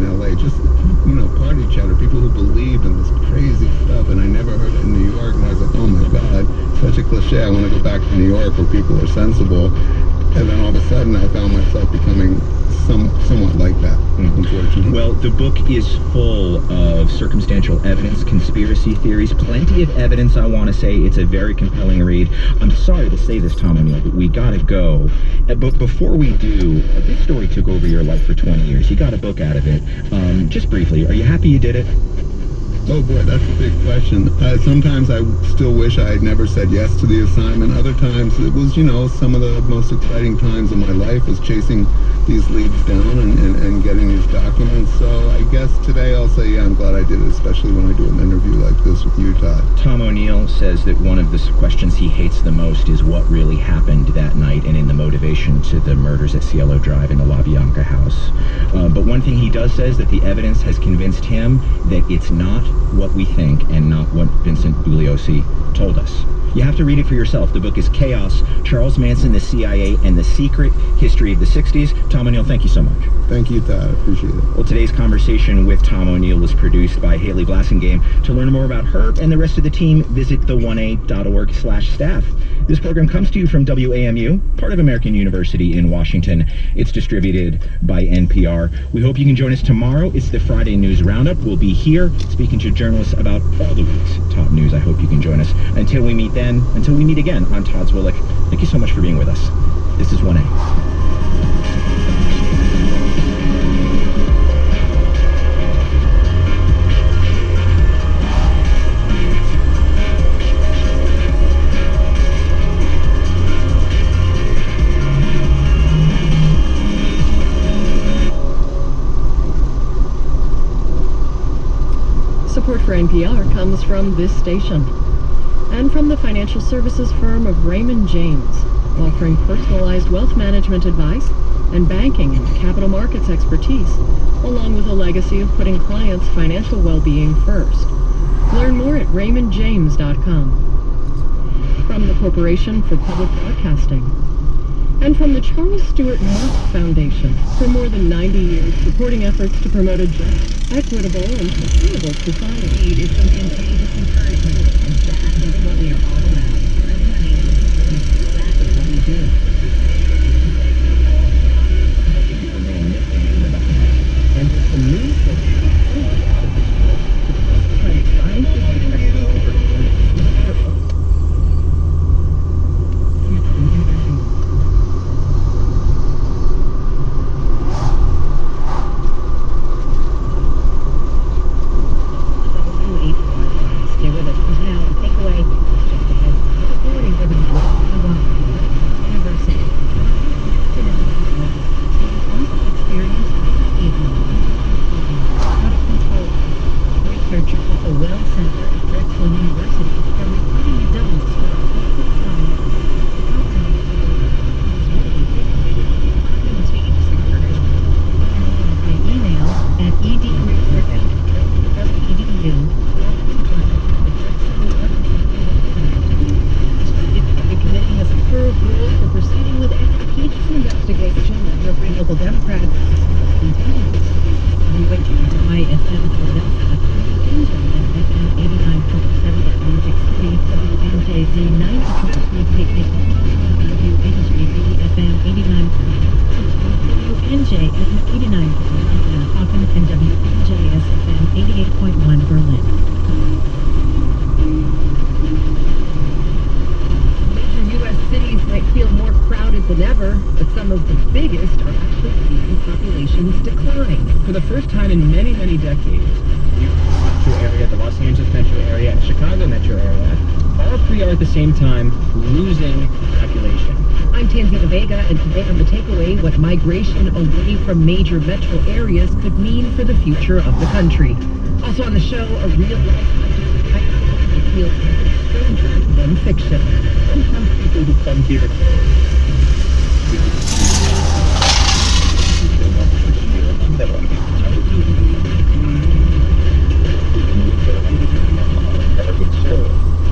in LA, just, party chatter, people who believed in this crazy stuff, and I never heard it in New York, and I was like, oh my God, such a cliche. I want to go back to New York where people are sensible. And then all of a sudden I found myself becoming somewhat like that, unfortunately. Well, the book is full of circumstantial evidence, conspiracy theories, plenty of evidence, I want to say. It's a very compelling read. I'm sorry to say this, Tom O'Neill, but we gotta go. But before we do, this story took over your life for 20 years. You got a book out of it. Just briefly, are you happy you did it? Oh boy, that's a big question. Sometimes I still wish I had never said yes to the assignment. Other times it was, some of the most exciting times of my life was chasing these leads down and getting these documents. So I guess today I'll say, yeah, I'm glad I did it, especially when I do an interview like this with you, Todd. Tom O'Neill says that one of the questions he hates the most is what really happened that night and in the motivation to the murders at Cielo Drive in the La Bianca house. But one thing he does say is that the evidence has convinced him that it's not what we think and not what Vincent Bugliosi told us. You have to read it for yourself. The book is Chaos, Charles Manson, the CIA, and the Secret History of the 60s. Tom O'Neill, thank you so much. Thank you, Todd. I appreciate it. Well, today's conversation with Tom O'Neill was produced by Haley Blassingame. To learn more about her and the rest of the team, visit the1a.org/staff. This program comes to you from WAMU, part of American University in Washington. It's distributed by NPR. We hope you can join us tomorrow. It's the Friday News Roundup. We'll be here speaking to journalists about all the week's top news. I hope you can join us. Until we meet again on Todd's Willick, thank you so much for being with us. This is 1A. Support for NPR comes from this station and from the financial services firm of Raymond James, offering personalized wealth management advice and banking and capital markets expertise, along with a legacy of putting clients' financial well-being first. Learn more at raymondjames.com. From the Corporation for Public Broadcasting, and from the Charles Stewart Musk Foundation, for more than 90 years supporting efforts to promote a just, equitable, and sustainable society. It's some contagious encouragement, and that is what we are all about. That's what we do. And with the news from major metro areas could mean for the future of the country. Also on the show, a real-life feel stranger than fiction. Sometimes people who come here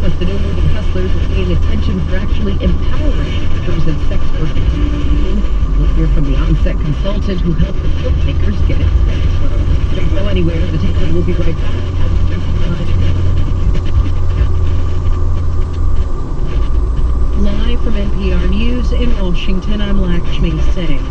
plus the new movie Hustlers is getting attention for actually empowering workers and sex workers. We'll hear from the on-set consultant who helped the filmmakers get it right. anywhere. The Takeover will be right back. Live from NPR News in Washington, I'm Lakshmi Singh.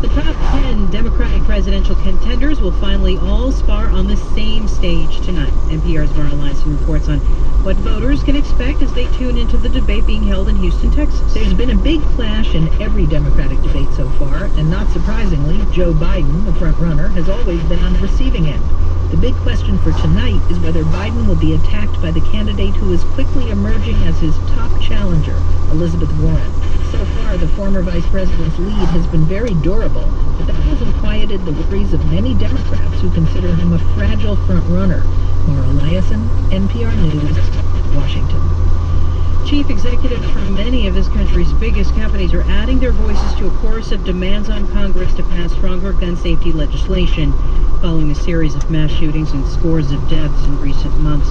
The top 10 Democratic presidential contenders will finally all spar on the same stage tonight. NPR's Mara Liasson reports on what voters can expect as they tune into the debate being held in Houston, Texas. There's been a big clash in every Democratic debate so far, and not surprisingly, Joe Biden, the front runner, has always been on the receiving end. The big question for tonight is whether Biden will be attacked by the candidate who is quickly emerging as his top challenger, Elizabeth Warren. So far, the former vice president's lead has been very durable, but that hasn't quieted the worries of many Democrats who consider him a fragile front-runner. Mara Liasson, NPR News, Washington. Chief executives from many of this country's biggest companies are adding their voices to a chorus of demands on Congress to pass stronger gun safety legislation, following a series of mass shootings and scores of deaths in recent months.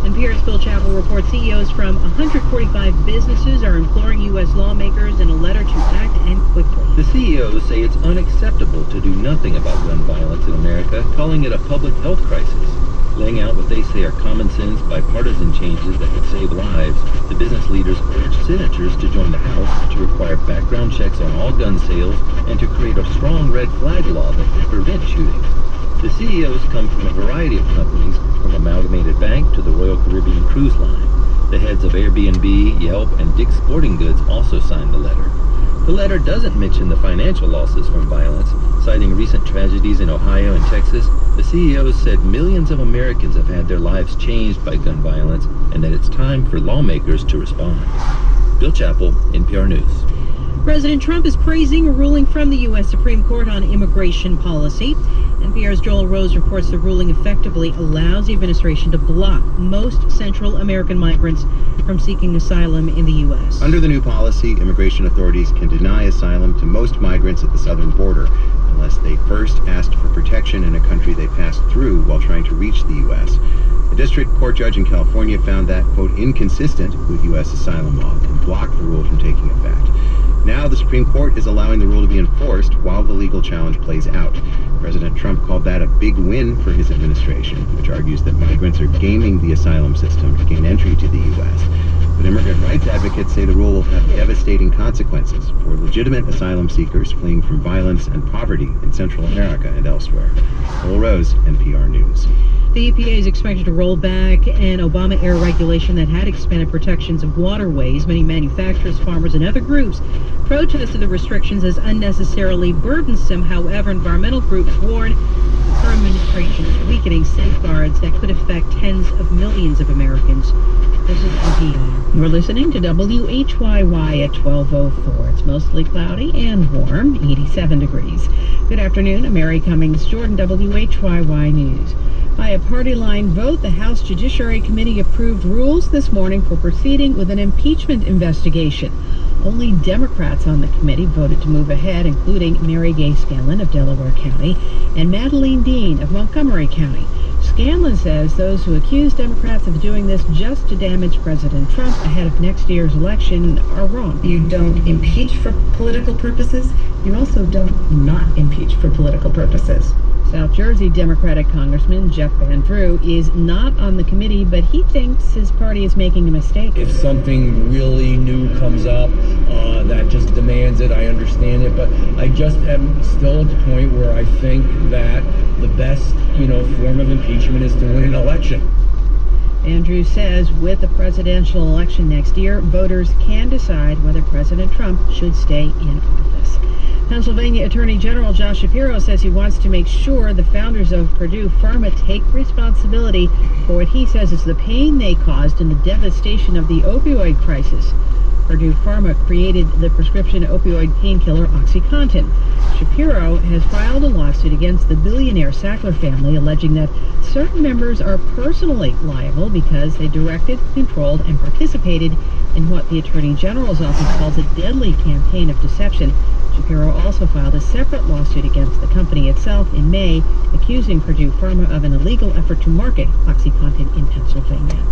NPR's Phil Chappell reports CEOs from 145 businesses are imploring U.S. lawmakers in a letter to act and quickly. The CEOs say it's unacceptable to do nothing about gun violence in America, calling it a public health crisis. Laying out what they say are common sense, bipartisan changes that could save lives, the business leaders urge senators to join the House to require background checks on all gun sales and to create a strong red flag law that could prevent shootings. The CEOs come from a variety of companies, from Amalgamated Bank to the Royal Caribbean Cruise Line. The heads of Airbnb, Yelp, and Dick's Sporting Goods also signed the letter. The letter doesn't mention the financial losses from violence. Citing recent tragedies in Ohio and Texas, the CEOs said millions of Americans have had their lives changed by gun violence and that it's time for lawmakers to respond. Bill Chappell, NPR News. President Trump is praising a ruling from the U.S. Supreme Court on immigration policy. NPR's Joel Rose reports the ruling effectively allows the administration to block most Central American migrants from seeking asylum in the U.S. Under the new policy, immigration authorities can deny asylum to most migrants at the southern border unless they first asked for protection in a country they passed through while trying to reach the U.S. A district court judge in California found that, quote, inconsistent with U.S. asylum law and blocked the rule from taking effect. Now the Supreme Court is allowing the rule to be enforced while the legal challenge plays out. President Trump called that a big win for his administration, which argues that migrants are gaming the asylum system to gain entry to the U.S. But immigrant rights advocates say the rule will have devastating consequences for legitimate asylum seekers fleeing from violence and poverty in Central America and elsewhere. Joel Rose, NPR News. The EPA is expected to roll back an Obama-era regulation that had expanded protections of waterways. Many manufacturers, farmers, and other groups protested the restrictions as unnecessarily burdensome. However, environmental groups warn the current administration is weakening safeguards that could affect tens of millions of Americans. This is NPR. You're listening to WHYY at 12:04. It's mostly cloudy and warm, 87 degrees. Good afternoon. I'm Mary Cummings, Jordan, WHYY News. By a party-line vote, the House Judiciary Committee approved rules this morning for proceeding with an impeachment investigation. Only Democrats on the committee voted to move ahead, including Mary Gay Scanlon of Delaware County and Madeleine Dean of Montgomery County. Scanlon says those who accuse Democrats of doing this just to damage President Trump ahead of next year's election are wrong. You don't impeach for political purposes. You also don't not impeach for political purposes. South Jersey Democratic Congressman Jeff Van Drew is not on the committee, but he thinks his party is making a mistake. If something really new comes up that just demands it, I understand it, but I just am still at the point where I think that the best, form of impeachment is to win an election. Andrews says with the presidential election next year, voters can decide whether President Trump should stay in office. Pennsylvania Attorney General Josh Shapiro says he wants to make sure the founders of Purdue Pharma take responsibility for what he says is the pain they caused in the devastation of the opioid crisis. Purdue Pharma created the prescription opioid painkiller OxyContin. Shapiro has filed a lawsuit against the billionaire Sackler family, alleging that certain members are personally liable because they directed, controlled, and participated in what the Attorney General's office calls a deadly campaign of deception. Shapiro also filed a separate lawsuit against the company itself in May, accusing Purdue Pharma of an illegal effort to market OxyContin in Pennsylvania.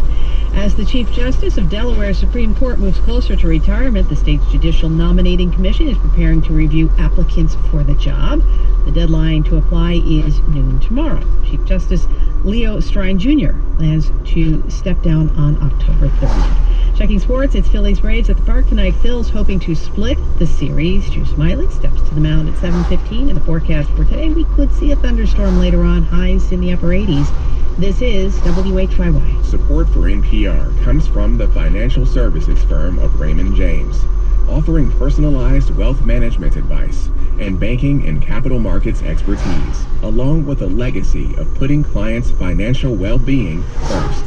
As the Chief Justice of Delaware Supreme Court moves closer to retirement, the state's Judicial Nominating Commission is preparing to review applicants for the job. The deadline to apply is noon tomorrow. Chief Justice Leo Strine Jr. plans to step down on October 30th. Checking sports, it's Phillies Braves at the Park tonight. Phil's hoping to split the series. Drew Smyly steps to the mound at 7:15. In the forecast for today, we could see a thunderstorm later on, highs in the upper 80s. This is WHYY. Support for NPR comes from the financial services firm of Raymond James, offering personalized wealth management advice and banking and capital markets expertise, along with a legacy of putting clients' financial well-being first.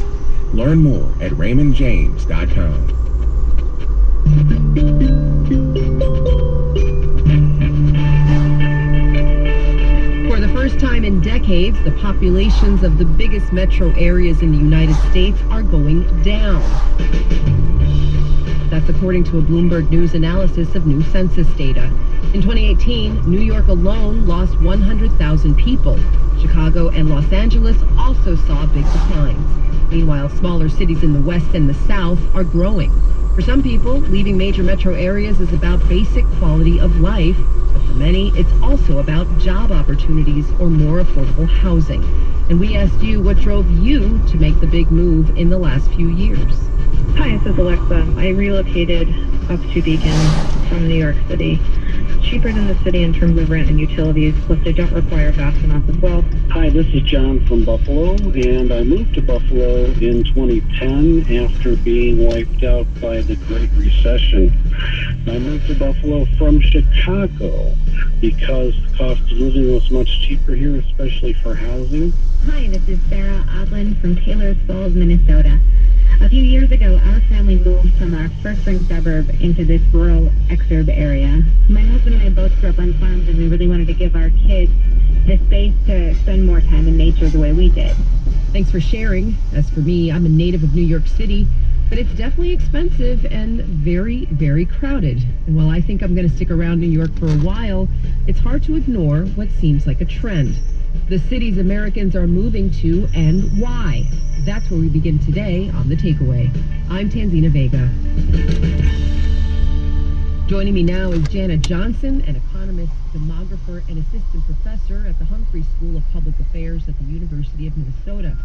Learn more at RaymondJames.com. For the first time in decades, the populations of the biggest metro areas in the United States are going down. That's according to a Bloomberg News analysis of new census data. In 2018, New York alone lost 100,000 people. Chicago and Los Angeles also saw big declines. Meanwhile, smaller cities in the West and the South are growing. For some people, leaving major metro areas is about basic quality of life, but for many, it's also about job opportunities or more affordable housing. And we asked you what drove you to make the big move in the last few years. Hi, this is Alexa. I relocated up to Beacon from New York City. It's cheaper than the city in terms of rent and utilities, plus they don't require vast amounts of wealth. Hi, this is John from Buffalo, and I moved to Buffalo in 2010 after being wiped out by the Great Recession. I moved to Buffalo from Chicago because the cost of living was much cheaper here, especially for housing. Hi, this is Sarah Odlin from Taylor's Falls, Minnesota. A few years ago, our family moved from our first ring suburb into this rural exurb area. My husband and I both grew up on farms, and we really wanted to give our kids the space to spend more time in nature the way we did. Thanks for sharing. As for me, I'm a native of New York City, but it's definitely expensive and very, very crowded. And while I think I'm going to stick around New York for a while, it's hard to ignore what seems like a trend. The cities Americans are moving to and why. That's where we begin today on The Takeaway. I'm Tanzina Vega. Joining me now is Janet Johnson, an economist, demographer, and assistant professor at the Humphrey School of Public Affairs at the University of Minnesota.